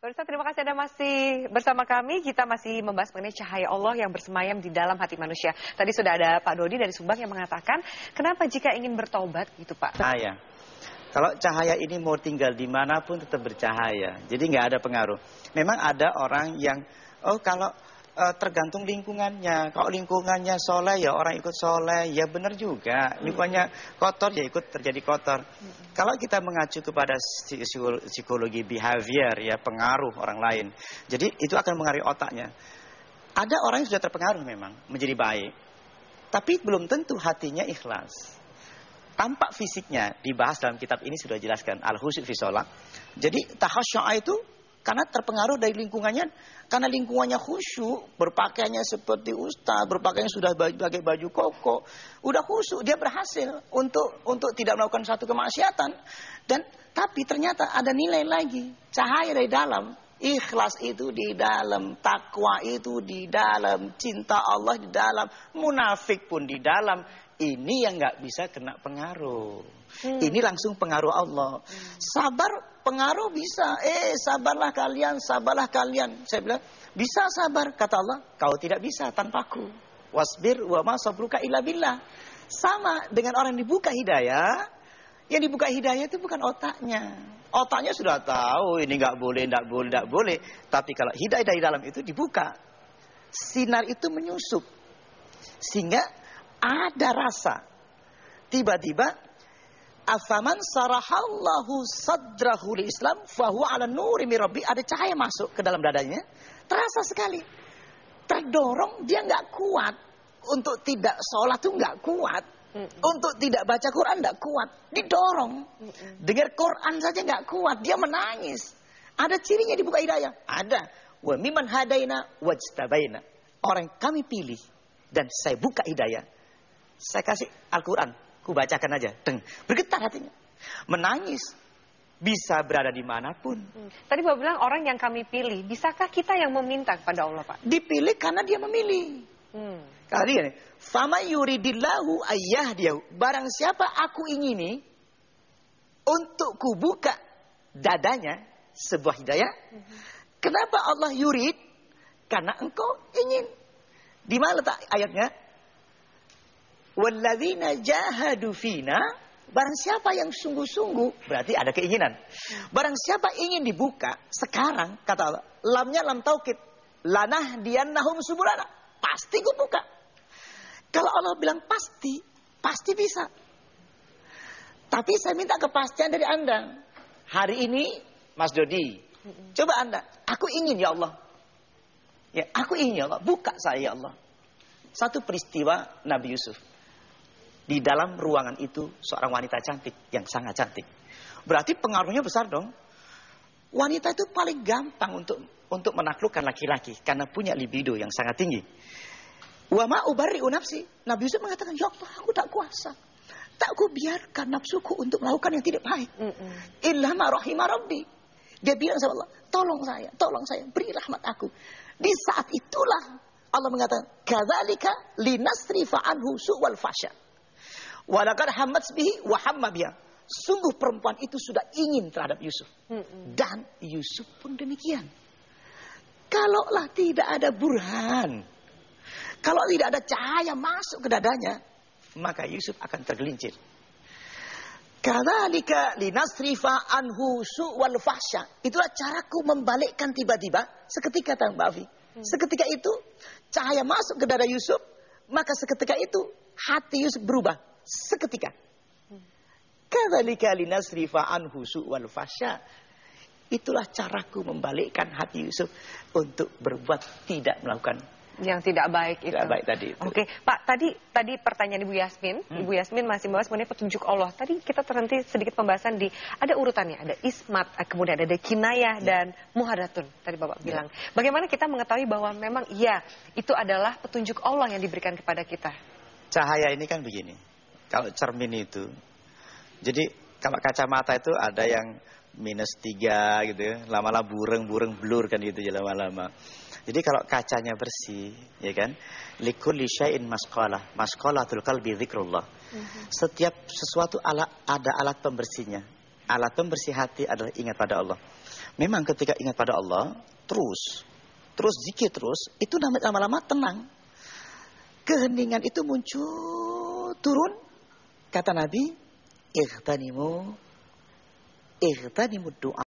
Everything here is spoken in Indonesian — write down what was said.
Pemirsa, terima kasih Anda masih bersama kami. Kita masih membahas mengenai cahaya Allah yang bersemayam di dalam hati manusia. Tadi sudah ada Pak Dodi dari Subang yang mengatakan, kenapa jika ingin bertobat gitu Pak? Cahaya. Kalau cahaya ini mau tinggal dimanapun tetap bercahaya. Jadi nggak ada pengaruh. Memang ada orang yang, kalau tergantung lingkungannya. Kalau lingkungannya soleh ya orang ikut soleh. Ya benar juga. Lingkungannya kotor ya ikut terjadi kotor. Kalau kita mengacu kepada psikologi behavior ya pengaruh orang lain. Jadi itu akan mengaruhi otaknya. Ada orang yang sudah terpengaruh memang menjadi baik. Tapi belum tentu hatinya ikhlas. Tampak fisiknya dibahas dalam kitab ini sudah dijelaskan. Al-Khusyuk fi Shalah. Jadi tahasyu'a itu karena terpengaruh dari lingkungannya. Karena lingkungannya khusyuk. Berpakaiannya seperti ustaz. Berpakaiannya sudah pakai baju koko. Udah khusyuk. Dia berhasil untuk tidak melakukan satu kemaksiatan. Tapi ternyata ada nilai lagi. Cahaya dari dalam. Ikhlas itu di dalam. Takwa itu di dalam. Cinta Allah di dalam. Munafik pun di dalam. Ini yang nggak bisa kena pengaruh. Ini langsung pengaruh Allah. Sabar pengaruh bisa. Sabarlah kalian, sabarlah kalian. Saya bilang, bisa sabar. Kata Allah, kau tidak bisa tanpaku. Wasbir wa ma sabruka illa billah. Sama dengan orang yang dibuka hidayah. Yang dibuka hidayah itu bukan otaknya. Otaknya sudah tahu ini nggak boleh, nggak boleh, nggak boleh. Tapi kalau hidayah dari dalam itu dibuka. Sinar itu menyusup. Sehingga ada rasa. Tiba-tiba afaman sarahallahu sadrahu li Islam fahuwa ala nuri min rabbi. Ada cahaya masuk ke dalam dadanya. Terasa sekali. Terdorong, dia nggak kuat. Untuk tidak sholat tuh nggak kuat. Untuk tidak baca Quran nggak kuat. Didorong. Dengar Quran saja nggak kuat. Dia menangis. Ada cirinya dibuka hidayah. Ada. Wa miman hadaina wajtabaina. Orang kami pilih. Dan saya buka hidayah. Saya kasih Al-Quran, ku bacakan aja. Bergetar hatinya. Menangis. Bisa berada dimanapun. Tadi Bapak bilang orang yang kami pilih. Bisakah kita yang meminta kepada Allah Pak? Dipilih karena dia memilih. Karena dia nih. Fama yuridillahu ayyahdiyahu. Barang siapa aku ingini. Untuk ku buka dadanya. Sebuah hidayah. Kenapa Allah yurid? Karena engkau ingin. Di mana letak ayatnya? Walladzina jahadu fina, barang siapa yang sungguh-sungguh, berarti ada keinginan. Barang siapa ingin dibuka, sekarang, kata Allah, lamnya lam taukid, lanahdiyannahum subulana, pasti gue buka. Kalau Allah bilang pasti, pasti bisa. Tapi saya minta kepastian dari Anda. Hari ini, Mas Dodi, coba Anda, aku ingin ya Allah. Ya, aku ingin ya Allah, buka saya ya Allah. Satu peristiwa Nabi Yusuf. Di dalam ruangan itu seorang wanita cantik yang sangat cantik. Berarti pengaruhnya besar dong. Wanita itu paling gampang untuk menaklukkan laki-laki karena punya libido yang sangat tinggi. Wa ma ubarri'u nafsi. Nabi Yusuf mengatakan, "Ya Allah, aku tak kuasa. Tak ku biarkan nafsuku untuk melakukan yang tidak baik. Illa ma rahima rabbi." Dia bilang sama Allah, tolong saya, beri rahmat aku." Di saat itulah Allah mengatakan, "Kadzalika linasrifa anhu su'wal fasya." Walaqad hammat bihi wa hamma biha. Sungguh perempuan itu sudah ingin terhadap Yusuf. Dan Yusuf pun demikian. Kalaulah tidak ada burhan, kalau tidak ada cahaya masuk ke dadanya, maka Yusuf akan tergelincir. Kadzalika linasrifa anhu su'wal fahsya. Itulah caraku membalikkan tiba-tiba seketika Tang Bafi. Seketika itu cahaya masuk ke dada Yusuf, maka seketika itu hati Yusuf berubah. Seketika. Kadzalika linasrifa anhu su'wal fahsya. Itulah caraku membalikkan hati Yusuf untuk berbuat tidak melakukan yang tidak baik itu. Tidak baik tadi itu. Oke, Pak, tadi pertanyaan Ibu Yasmin. Ibu Yasmin masih membahas mengenai petunjuk Allah. Tadi kita terhenti sedikit pembahasan di ada urutannya, ada ismat, kemudian ada kinayah dan muhadatun. Tadi Bapak bilang. Bagaimana kita mengetahui bahwa memang iya, itu adalah petunjuk Allah yang diberikan kepada kita? Cahaya ini kan begini. Kalau cermin itu, jadi kalau kacamata itu ada yang -3 gitu ya, lama-lama bureng blur kan gitu ya lama-lama. Jadi kalau kacanya bersih, ya kan, likulli syai'in masqalatul qalbi dzikrullah. Setiap sesuatu ada alat pembersihnya. Alat pembersih hati adalah ingat pada Allah. memang ketika ingat pada Allah, terus zikir terus, itu lama-lama tenang. Keheningan itu muncul, turun. Kata Nabi, Ightanimu doa.